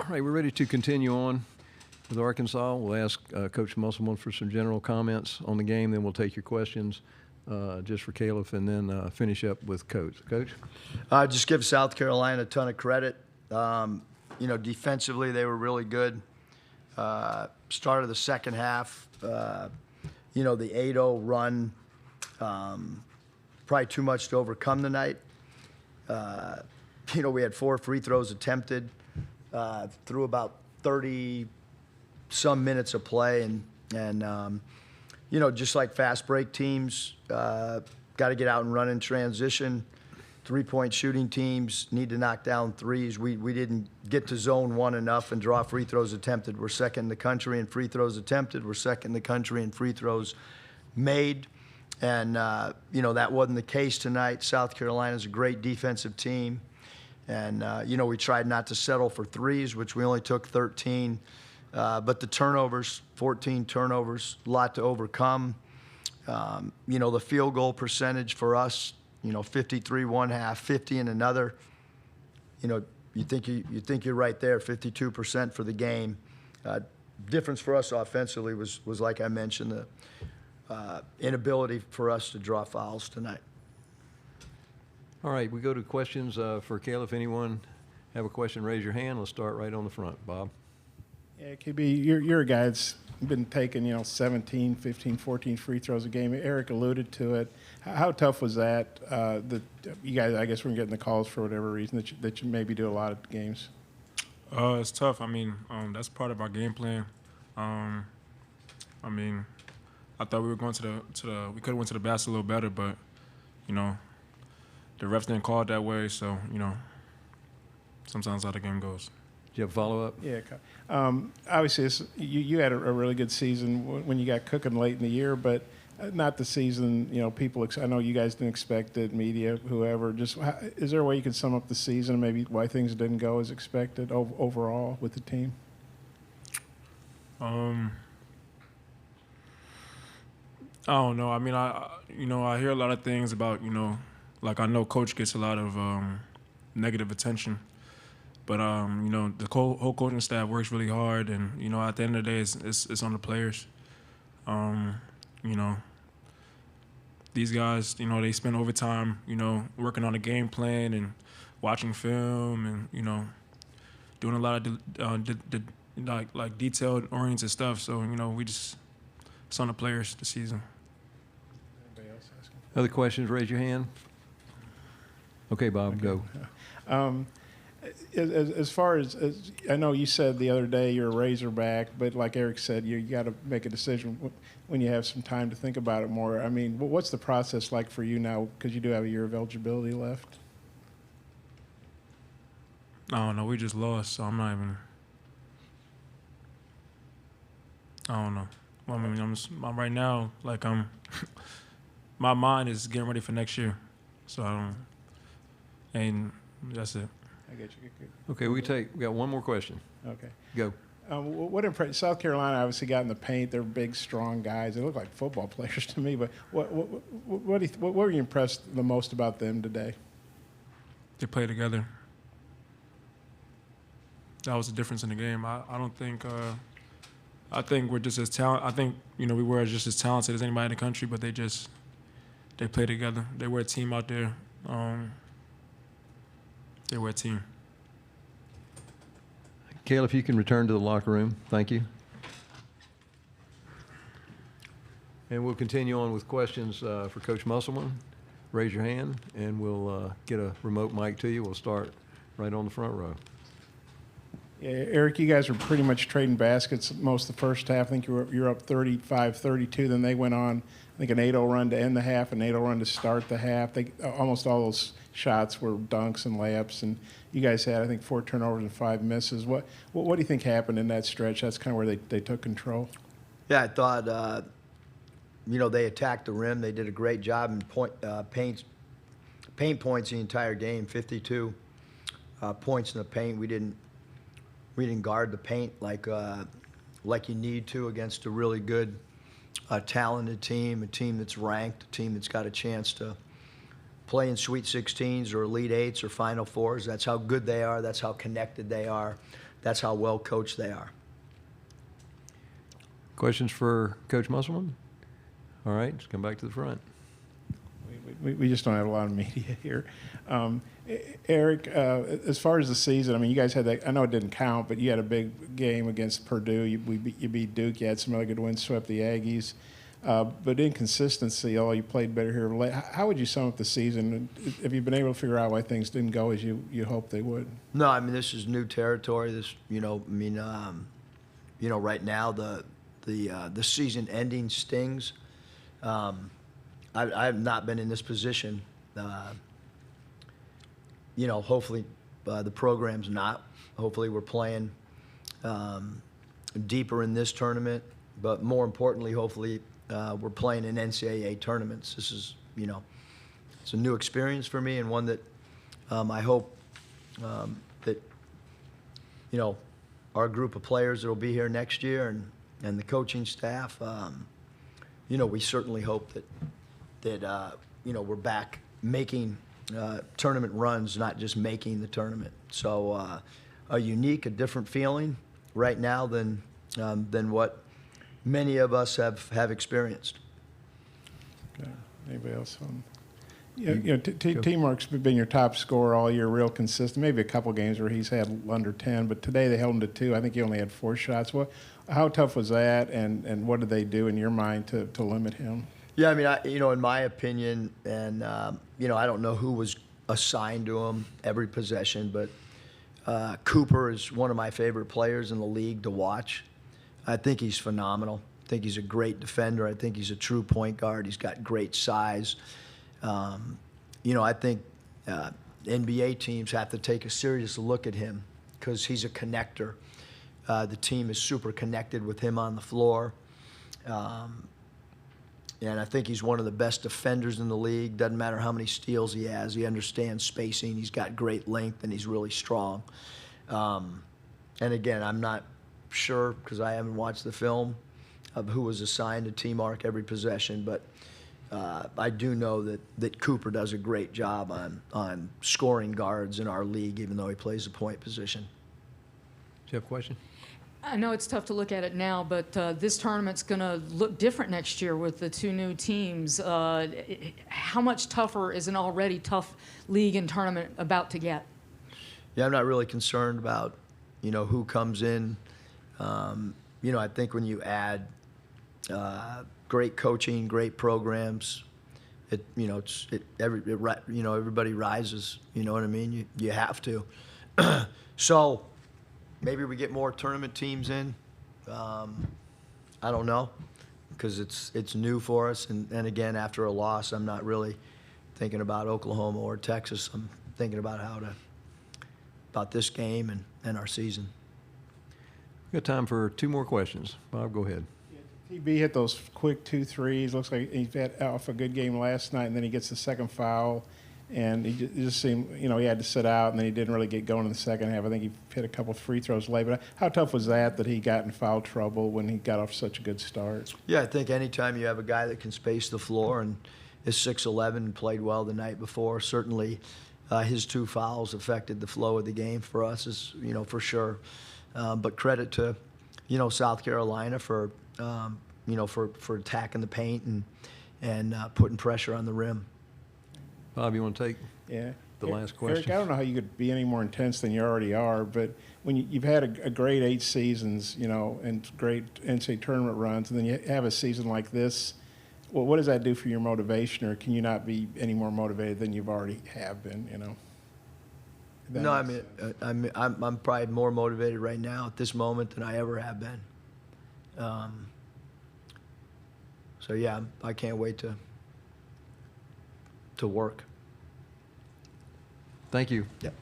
right, we're ready to continue on with Arkansas. We'll ask Coach Musselman for some general comments on the game, then we'll take your questions just for Khalif, and then finish up with Coach. Coach? Just give South Carolina a ton of credit. Defensively, they were really good. Start of the second half, the 8-0 run, probably too much to overcome tonight. We had 4 free throws attempted through about 30-some minutes of play. And just like fast break teams, got to get out and run in transition. 3-point shooting teams need to knock down threes. We didn't get to zone one enough and draw free throws attempted. We're second in the country in free throws attempted. We're second in the country in free throws made. And, that wasn't the case tonight. South Carolina's a great defensive team. And, we tried not to settle for threes, which we only took 13. But the turnovers, 14 turnovers, a lot to overcome. The field goal percentage for us, 53 one half, 50 in another. You think you're right there, 52% for the game. Difference for us offensively was like I mentioned, the inability for us to draw fouls tonight. All right, we go to questions for Khalif. If anyone have a question, raise your hand. Let's start right on the front. Bob? Yeah, KB, you're a guy that's been taking, 17, 15, 14 free throws a game. Eric alluded to it. How tough was that? That you guys, I guess, weren't getting the calls for whatever reason that you maybe do a lot of games. It's tough. I mean, that's part of our game plan. I thought we were going we could have went to the basket a little better, but the refs didn't call it that way. So sometimes how the game goes. Do you have a follow-up? Yeah. Obviously, you had a really good season when you got cooking late in the year, but not the season, people, I know you guys didn't expect it, media, whoever. Just is there a way you can sum up the season and maybe why things didn't go as expected overall with the team? I don't know. I mean, I hear a lot of things about, like I know Coach gets a lot of negative attention. But, the whole coaching staff works really hard. And, at the end of the day, it's on the players. These guys, they spend overtime, working on a game plan and watching film and, doing a lot of like detailed-oriented stuff. So, it's on the players this season. Anybody else asking? Other questions, raise your hand. Okay, Bob, go. As far as I know, you said the other day you're a Razorback, but like Eric said, you got to make a decision when you have some time to think about it more. I mean, what's the process like for you now? Because you do have a year of eligibility left. I don't know. We just lost, so I'm not even. I don't know. Well, I mean, I'm right now, like my mind is getting ready for next year, so and that's it. I get you. Okay, we got one more question. Okay. Go. What impressed South Carolina? Obviously, got in the paint. They're big, strong guys. They look like football players to me. But what were you impressed the most about them today? They play together. That was the difference in the game. I don't think. I think we're just as talented. I think we were just as talented as anybody in the country. But they play together. They were a team out there. They were a team. Khalif, if you can return to the locker room. Thank you. And we'll continue on with questions for Coach Musselman. Raise your hand, and we'll get a remote mic to you. We'll start right on the front row. Yeah, Eric, you guys were pretty much trading baskets most of the first half. I think you're up 35-32. Then they went on, I think, an 8-0 run to end the half, an 8-0 run to start the half. Almost all those shots were dunks and layups, and you guys had, I think, 4 turnovers and 5 misses. What do you think happened in that stretch? That's kind of where they took control. Yeah, I thought, they attacked the rim. They did a great job in paint points the entire game, 52 points in the paint. We didn't guard the paint like you need to against a really good, talented team, a team that's ranked, a team that's got a chance to play in Sweet 16s or Elite 8s or Final 4s. That's how good they are. That's how connected they are. that's how well coached they are. Questions for Coach Musselman? All right, let's come back to the front. We just don't have a lot of media here. Eric, as far as the season, I mean, you guys had that. I know it didn't count, but you had a big game against Purdue. You beat Duke. You had some other good wins, swept the Aggies. But inconsistency, you played better here. How would you sum up the season? Have you been able to figure out why things didn't go as you hoped they would? No, I mean, this is new territory. This, right now the season ending stings. I have not been in this position. Hopefully the program's not. Hopefully we're playing deeper in this tournament. But more importantly, hopefully we're playing in NCAA tournaments. This is, it's a new experience for me, and one that I hope that, our group of players that will be here next year and the coaching staff, we certainly hope that we're back making tournament runs, not just making the tournament. So a different feeling right now than what many of us have experienced. Okay. Anybody else? T-Mark's been your top scorer all year, real consistent. Maybe a couple games where he's had under 10, but today they held him to 2. I think he only had 4 shots. How tough was that, and what did they do in your mind to limit him? Yeah, I mean, in my opinion, and I don't know who was assigned to him every possession, but Cooper is one of my favorite players in the league to watch. I think he's phenomenal. I think he's a great defender. I think he's a true point guard. He's got great size. I think NBA teams have to take a serious look at him because he's a connector. The team is super connected with him on the floor. And I think he's one of the best defenders in the league. Doesn't matter how many steals he has. He understands spacing. He's got great length, and he's really strong. And again, I'm not sure because I haven't watched the film of who was assigned to T-Mark every possession, but I do know that Cooper does a great job on scoring guards in our league, even though he plays the point position. Do you have a question? I know it's tough to look at it now, but this tournament's going to look different next year with the 2 new teams. How much tougher is an already tough league and tournament about to get? Yeah, I'm not really concerned about, who comes in. I think when you add great coaching, great programs, everybody rises. You know what I mean? You have to. So maybe we get more tournament teams in. I don't know, because it's new for us. And again, after a loss, I'm not really thinking about Oklahoma or Texas. I'm thinking about about this game and our season. We've got time for 2 more questions. Bob, go ahead. TB hit those quick 2 threes. Looks like he had off a good game last night, and then he gets the second foul. And he just seemed, he had to sit out, and then he didn't really get going in the second half. I think he hit a couple free throws late. But how tough was that he got in foul trouble when he got off such a good start? Yeah, I think anytime you have a guy that can space the floor and is 6'11" and played well the night before, certainly his 2 fouls affected the flow of the game for us, for sure. But credit to, South Carolina for attacking the paint and putting pressure on the rim. Bob, you want to take the last question? Eric, I don't know how you could be any more intense than you already are, but when you've had a great 8 seasons, and great NCAA tournament runs, and then you have a season like this, well, what does that do for your motivation, or can you not be any more motivated than you've already have been, No, I'm probably more motivated right now at this moment than I ever have been. So yeah, I can't wait to work. Thank you. Yep.